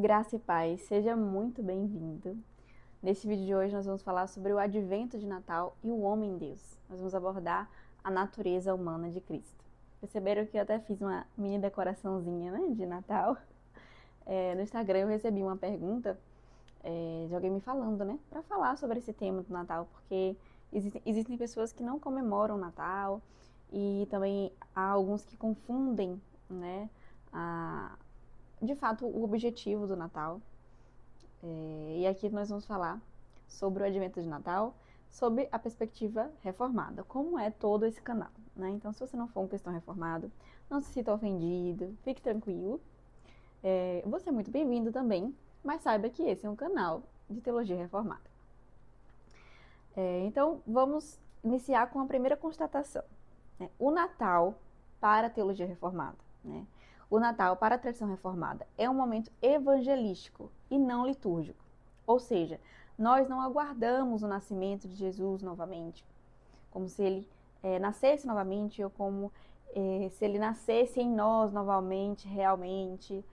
Graça e paz, seja muito bem-vindo. Neste vídeo de hoje nós vamos falar sobre o advento de Natal e o homem Deus. Nós vamos abordar a natureza humana de Cristo. Perceberam que eu até fiz uma mini decoraçãozinha, né, de Natal? No Instagram eu recebi uma pergunta de alguém me falando, né, para falar sobre esse tema do Natal, porque existem pessoas que não comemoram o Natal e também há alguns que confundem, né, de fato, o objetivo do Natal. E aqui nós vamos falar sobre o advento de Natal, sob a perspectiva reformada, como é todo esse canal, né? Então, se você não for um cristão reformado, não se sinta ofendido, fique tranquilo. Você é muito bem-vindo também, mas saiba que esse é um canal de teologia reformada. Então, vamos iniciar com a primeira constatação, né? O Natal para a teologia reformada, né? O Natal, para a tradição reformada, é um momento evangelístico e não litúrgico. Ou seja, nós não aguardamos o nascimento de Jesus novamente, como se ele nascesse novamente ou como se ele nascesse em nós novamente, realmente.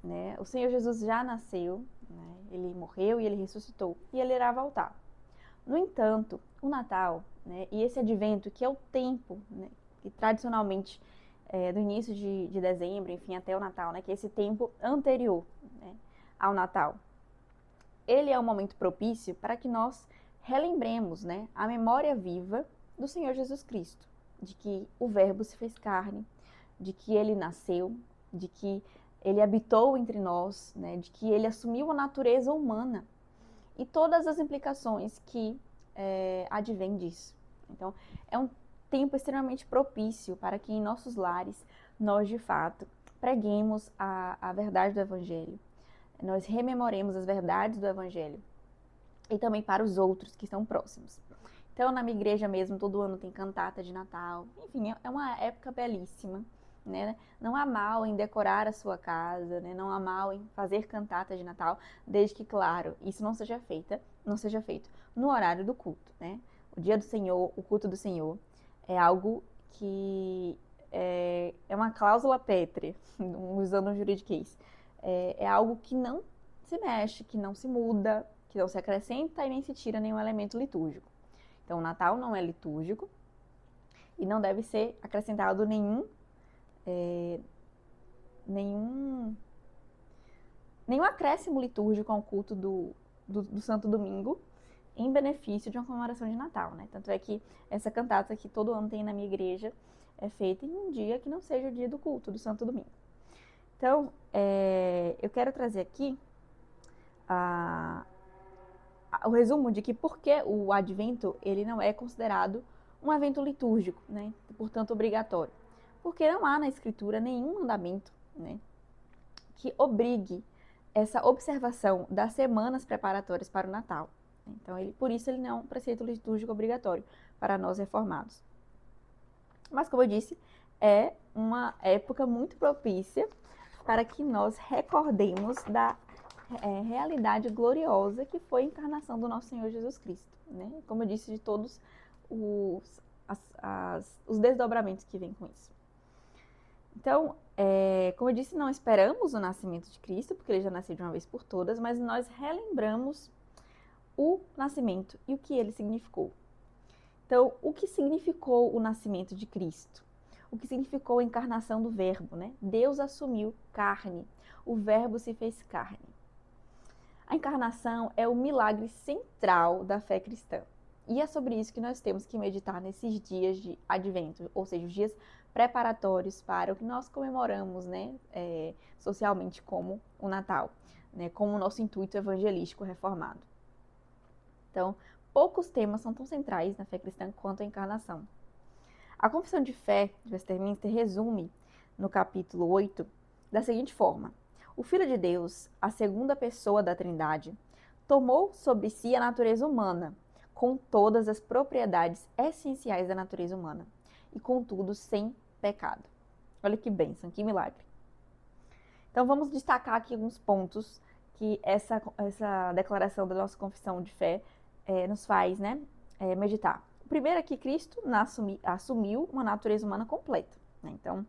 Né? O Senhor Jesus já nasceu, né? Ele morreu e ele ressuscitou, e ele irá voltar. No entanto, o Natal, né, e esse advento, que é o tempo, né, que tradicionalmente do início de dezembro, enfim, até o Natal, né, que é esse tempo anterior, né, ao Natal. Ele é um momento propício para que nós relembremos, né, a memória viva do Senhor Jesus Cristo, de que o Verbo se fez carne, de que ele nasceu, de que ele habitou entre nós, né, de que ele assumiu a natureza humana e todas as implicações que advêm disso. Então, é um tempo extremamente propício para que em nossos lares nós, de fato, preguemos a verdade do Evangelho, nós rememoremos as verdades do Evangelho e também para os outros que estão próximos. Então, na minha igreja mesmo, todo ano tem cantata de Natal. Enfim, é uma época belíssima, né? Não há mal em decorar a sua casa, né? Não há mal em fazer cantata de Natal, desde que, claro, isso não seja feito no horário do culto, né? O dia do Senhor, o culto do Senhor, é algo que é uma cláusula pétrea, usando um juridiquês. É algo que não se mexe, que não se muda, que não se acrescenta e nem se tira nenhum elemento litúrgico. Então, o Natal não é litúrgico e não deve ser acrescentado nenhum acréscimo litúrgico ao culto do Santo Domingo em benefício de uma comemoração de Natal, né? Tanto é que essa cantata que todo ano tem na minha igreja é feita em um dia que não seja o dia do culto do Santo Domingo. Então, eu quero trazer aqui o resumo de que por que o Advento ele não é considerado um evento litúrgico, né? Portanto, obrigatório. Porque não há na Escritura nenhum mandamento, né, que obrigue essa observação das semanas preparatórias para o Natal. Então, por isso ele não é um preceito litúrgico obrigatório para nós reformados. Mas, como eu disse, é uma época muito propícia para que nós recordemos da realidade gloriosa que foi a encarnação do nosso Senhor Jesus Cristo, né? Como eu disse, de todos os desdobramentos que vêm com isso. Então, como eu disse, não esperamos o nascimento de Cristo, porque ele já nasceu de uma vez por todas, mas nós relembramos o nascimento e o que ele significou. Então, o que significou o nascimento de Cristo? O que significou a encarnação do Verbo, né? Deus assumiu carne, o Verbo se fez carne. A encarnação é o milagre central da fé cristã. E é sobre isso que nós temos que meditar nesses dias de Advento, ou seja, os dias preparatórios para o que nós comemoramos, né, socialmente como o Natal, né, como o nosso intuito evangelístico reformado. Então, poucos temas são tão centrais na fé cristã quanto a encarnação. A Confissão de Fé de Westminster resume, no capítulo 8, da seguinte forma: o Filho de Deus, a segunda pessoa da Trindade, tomou sobre si a natureza humana, com todas as propriedades essenciais da natureza humana, e contudo sem pecado. Olha que bênção, que milagre. Então vamos destacar aqui alguns pontos que essa declaração da nossa confissão de fé nos faz, né, meditar. O primeiro é que Cristo assumiu uma natureza humana completa, né? Então,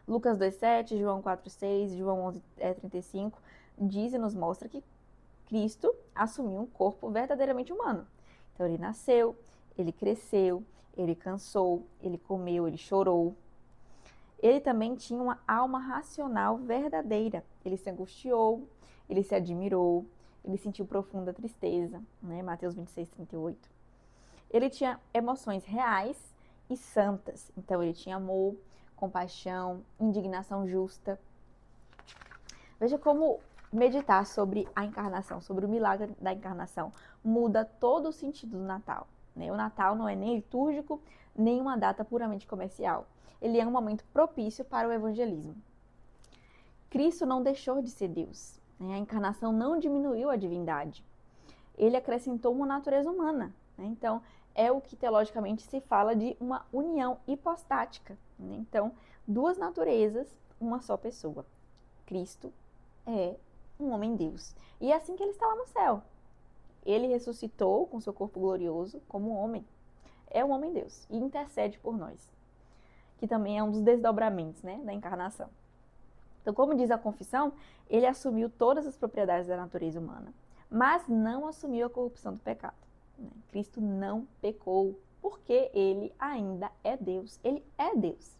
Lucas 2,7, João 4,6, João 11,35 diz e nos mostra que Cristo assumiu um corpo verdadeiramente humano. Então ele nasceu, ele cresceu, ele cansou, ele comeu, ele chorou. Ele também tinha uma alma racional verdadeira. Ele se angustiou, ele se admirou, ele sentiu profunda tristeza, né? Mateus 26,38. Ele tinha emoções reais e santas. Então ele tinha amor, compaixão, indignação justa. Veja como meditar sobre a encarnação, sobre o milagre da encarnação, muda todo o sentido do Natal, né? O Natal não é nem litúrgico, nem uma data puramente comercial. Ele é um momento propício para o evangelismo. Cristo não deixou de ser Deus, né? A encarnação não diminuiu a divindade. Ele acrescentou uma natureza humana, né? Então, é o que teologicamente se fala de uma união hipostática, né? Então, duas naturezas, uma só pessoa. Cristo é um homem-deus. E é assim que ele está lá no céu. Ele ressuscitou com seu corpo glorioso como homem. É um homem-deus e intercede por nós, que também é um dos desdobramentos, né, da encarnação. Então, como diz a confissão, ele assumiu todas as propriedades da natureza humana, mas não assumiu a corrupção do pecado, né? Cristo não pecou, porque ele ainda é Deus. Ele é Deus.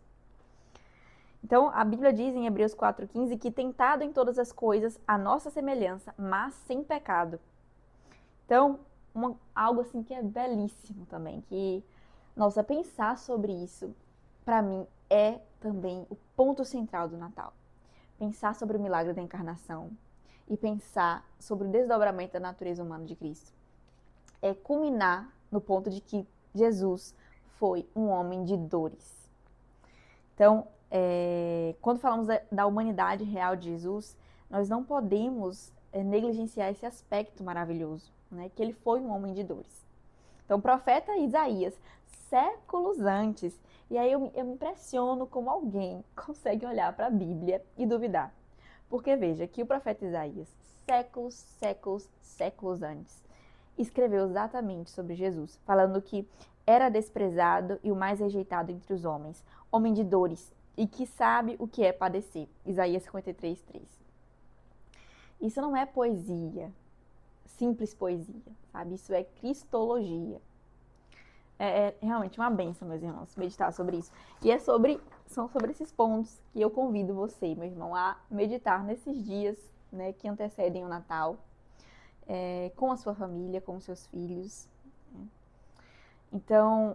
Então, a Bíblia diz em Hebreus 4,15 que tentado em todas as coisas a nossa semelhança, mas sem pecado. Então, algo assim que é belíssimo também, que, nossa, pensar sobre isso, para mim, é também o ponto central do Natal. Pensar sobre o milagre da encarnação e pensar sobre o desdobramento da natureza humana de Cristo. É culminar no ponto de que Jesus foi um homem de dores. Então, quando falamos da humanidade real de Jesus, nós não podemos negligenciar esse aspecto maravilhoso, né? Que ele foi um homem de dores. Então, o profeta Isaías, séculos antes, e aí eu me impressiono como alguém consegue olhar para a Bíblia e duvidar. Porque veja que o profeta Isaías, séculos antes, escreveu exatamente sobre Jesus, falando que era desprezado e o mais rejeitado entre os homens, homem de dores, e que sabe o que é padecer. Isaías 53:3. Isso não é poesia, simples poesia, sabe? Isso é cristologia. É realmente uma bênção, meus irmãos, meditar sobre isso. E são sobre esses pontos que eu convido você, meu irmão, a meditar nesses dias, né, que antecedem o Natal, com a sua família, com os seus filhos. Então,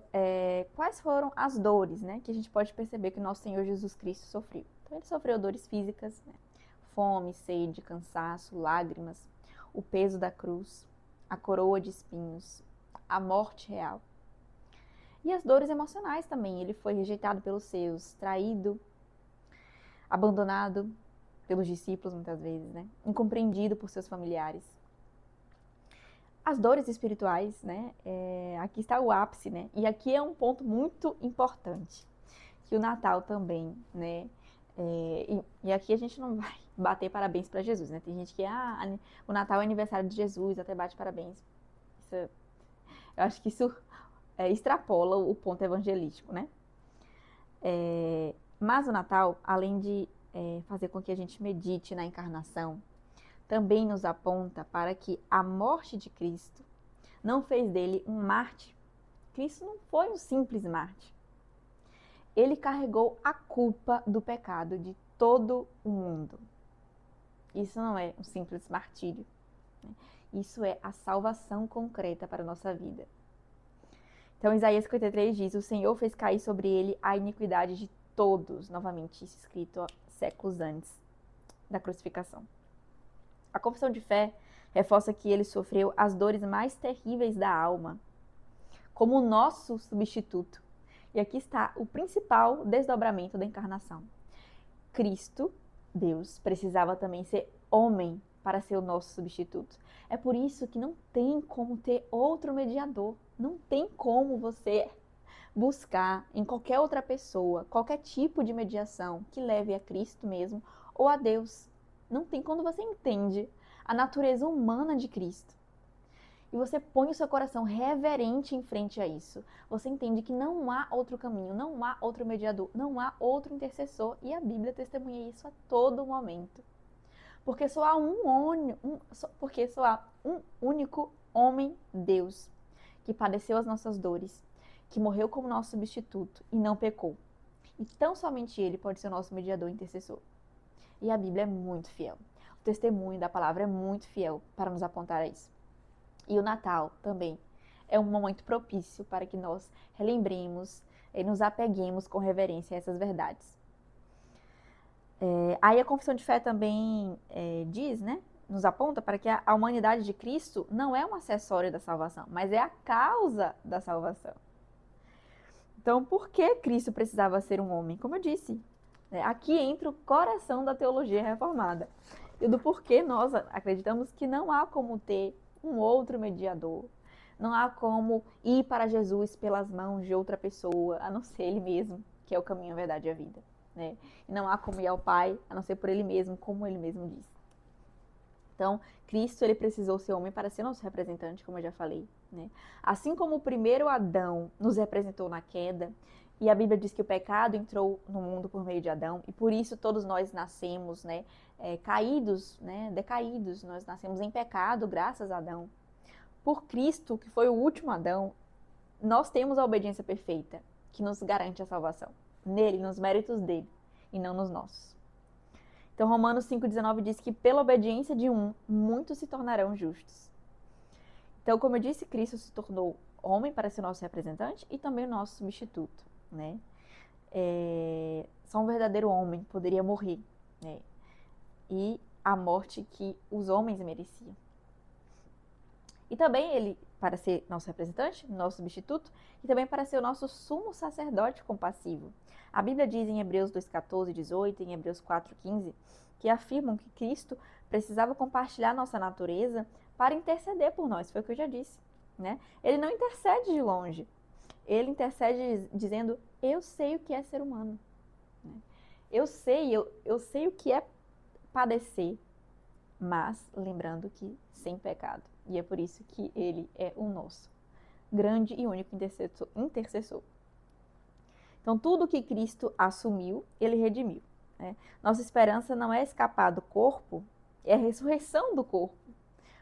quais foram as dores, né, que a gente pode perceber que o nosso Senhor Jesus Cristo sofreu? Então, ele sofreu dores físicas, né? Fome, sede, cansaço, lágrimas, o peso da cruz, a coroa de espinhos, a morte real. E as dores emocionais também. Ele foi rejeitado pelos seus, traído, abandonado pelos discípulos muitas vezes, né? Incompreendido por seus familiares. As dores espirituais, né? Aqui está o ápice, né? E aqui é um ponto muito importante, que o Natal também, né? E aqui a gente não vai bater parabéns para Jesus, né? Tem gente que, o Natal é aniversário de Jesus, até bate parabéns. Eu acho que isso extrapola o ponto evangelístico, né? Mas o Natal, além de fazer com que a gente medite na encarnação, também nos aponta para que a morte de Cristo não fez dele um mártir. Cristo não foi um simples mártir. Ele carregou a culpa do pecado de todo o mundo. Isso não é um simples martírio, né? Isso é a salvação concreta para a nossa vida. Então, Isaías 53 diz, o Senhor fez cair sobre ele a iniquidade de todos, novamente isso escrito séculos antes da crucificação. A confissão de fé reforça que ele sofreu as dores mais terríveis da alma, como o nosso substituto. E aqui está o principal desdobramento da encarnação. Cristo, Deus, precisava também ser homem para ser o nosso substituto. É por isso que não tem como ter outro mediador. Não tem como você buscar em qualquer outra pessoa, qualquer tipo de mediação que leve a Cristo mesmo ou a Deus. Não tem. Quando você entende a natureza humana de Cristo e você põe o seu coração reverente em frente a isso, você entende que não há outro caminho, não há outro mediador, não há outro intercessor, e a Bíblia testemunha isso a todo momento. Porque só há um único homem, Deus, que padeceu as nossas dores, que morreu como nosso substituto e não pecou. E tão somente Ele pode ser o nosso mediador e intercessor. E a Bíblia é muito fiel. O testemunho da palavra é muito fiel para nos apontar a isso. E o Natal também é um momento propício para que nós relembremos e nos apeguemos com reverência a essas verdades. Aí a confissão de fé também diz, né? Nos aponta para que a humanidade de Cristo não é um acessório da salvação, mas é a causa da salvação. Então, por que Cristo precisava ser um homem? Como eu disse, aqui entra o coração da teologia reformada. E do porquê nós acreditamos que não há como ter um outro mediador. Não há como ir para Jesus pelas mãos de outra pessoa, a não ser Ele mesmo, que é o caminho, a verdade e a vida. Né? E não há como ir ao Pai, a não ser por Ele mesmo, como Ele mesmo diz. Então, Cristo, Ele precisou ser homem para ser nosso representante, como eu já falei. Né? Assim como o primeiro Adão nos representou na queda, e a Bíblia diz que o pecado entrou no mundo por meio de Adão, e por isso todos nós nascemos, né, caídos, né, decaídos, nós nascemos em pecado graças a Adão. Por Cristo, que foi o último Adão, nós temos a obediência perfeita, que nos garante a salvação. Nele, nos méritos dele, e não nos nossos. Então, Romanos 5,19 diz que pela obediência de um, muitos se tornarão justos. Então, como eu disse, Cristo se tornou homem para ser nosso representante e também o nosso substituto. Né? Só um verdadeiro homem poderia morrer, né? E a morte que os homens mereciam. E também ele, para ser nosso representante, nosso substituto, e também para ser o nosso sumo sacerdote compassivo. A Bíblia diz em Hebreus 2,14 e 18, em Hebreus 4,15, que afirmam que Cristo precisava compartilhar nossa natureza para interceder por nós, foi o que eu já disse. Né? Ele não intercede de longe. Ele intercede dizendo, eu sei o que é ser humano. Eu sei o que é padecer, mas lembrando que sem pecado. E é por isso que ele é o nosso grande e único intercessor. Então, tudo que Cristo assumiu, ele redimiu. Né? Nossa esperança não é escapar do corpo, é a ressurreição do corpo.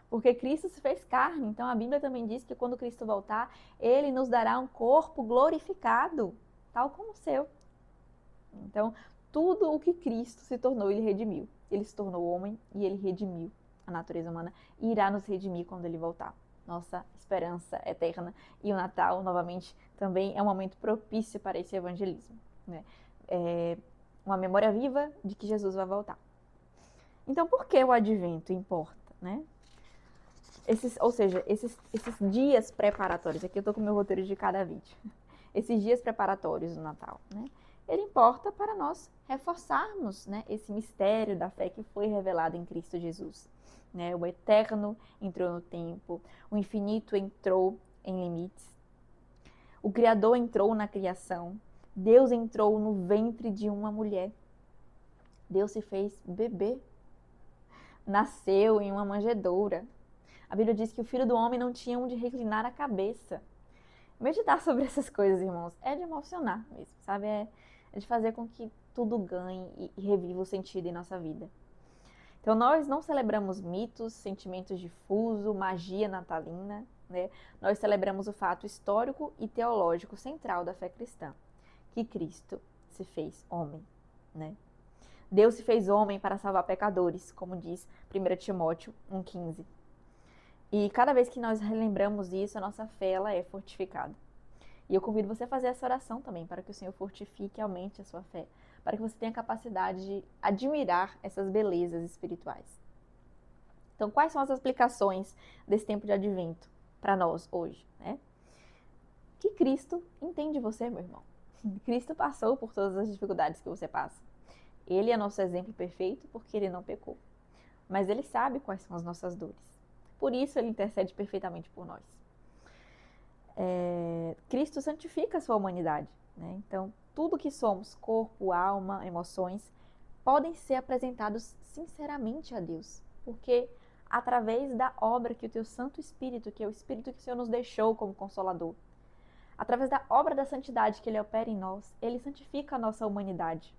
Porque Cristo se fez carne. Então, a Bíblia também diz que quando Cristo voltar, ele nos dará um corpo glorificado, tal como o seu. Então, tudo o que Cristo se tornou, ele redimiu. Ele se tornou homem e ele redimiu a natureza humana e irá nos redimir quando ele voltar. Nossa esperança eterna. E o Natal, novamente, também é um momento propício para esse evangelismo. Né? É uma memória viva de que Jesus vai voltar. Então, por que o advento importa? Né? Esses dias preparatórios, aqui eu estou com o meu roteiro de cada vídeo. Esses dias preparatórios do Natal, né? Ele importa para nós reforçarmos, né, esse mistério da fé que foi revelado em Cristo Jesus. Né? O eterno entrou no tempo, o infinito entrou em limites, o Criador entrou na criação, Deus entrou no ventre de uma mulher, Deus se fez bebê, nasceu em uma manjedoura. A Bíblia diz que o Filho do Homem não tinha onde reclinar a cabeça. Meditar sobre essas coisas, irmãos, é de emocionar mesmo, sabe? É de fazer com que tudo ganhe e reviva o sentido em nossa vida. Então, nós não celebramos mitos, sentimentos difusos, magia natalina, né? Nós celebramos o fato histórico e teológico central da fé cristã, que Cristo se fez homem, né? Deus se fez homem para salvar pecadores, como diz 1 Timóteo 1,15. E cada vez que nós relembramos isso, a nossa fé ela é fortificada. E eu convido você a fazer essa oração também, para que o Senhor fortifique e aumente a sua fé, para que você tenha a capacidade de admirar essas belezas espirituais. Então, quais são as aplicações desse tempo de advento para nós hoje? Né? Que Cristo entende você, meu irmão. Cristo passou por todas as dificuldades que você passa. Ele é nosso exemplo perfeito porque ele não pecou. Mas ele sabe quais são as nossas dores. Por isso ele intercede perfeitamente por nós. Cristo santifica a sua humanidade. Né? Então, tudo que somos, corpo, alma, emoções, podem ser apresentados sinceramente a Deus. Porque através da obra que o teu Santo Espírito, que é o Espírito que o Senhor nos deixou como Consolador, através da obra da santidade que Ele opera em nós, Ele santifica a nossa humanidade.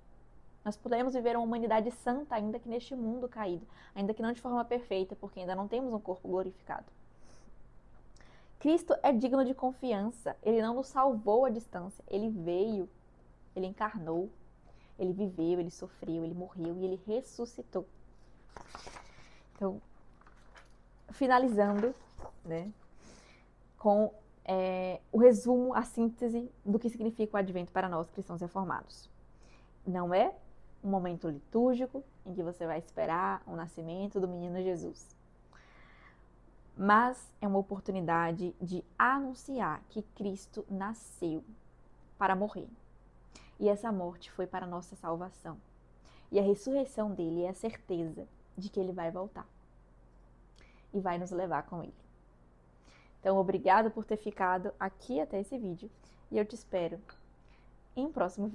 Nós podemos viver uma humanidade santa, ainda que neste mundo caído, ainda que não de forma perfeita, porque ainda não temos um corpo glorificado. Cristo é digno de confiança. Ele não nos salvou à distância. Ele veio, Ele encarnou, Ele viveu, Ele sofreu, Ele morreu e Ele ressuscitou. Então, finalizando, né, com o resumo, a síntese do que significa o advento para nós cristãos reformados. Não é um momento litúrgico em que você vai esperar o nascimento do menino Jesus, mas é uma oportunidade de anunciar que Cristo nasceu para morrer. E essa morte foi para a nossa salvação. E a ressurreição dele é a certeza de que ele vai voltar e vai nos levar com ele. Então, obrigado por ter ficado aqui até esse vídeo e eu te espero em um próximo vídeo.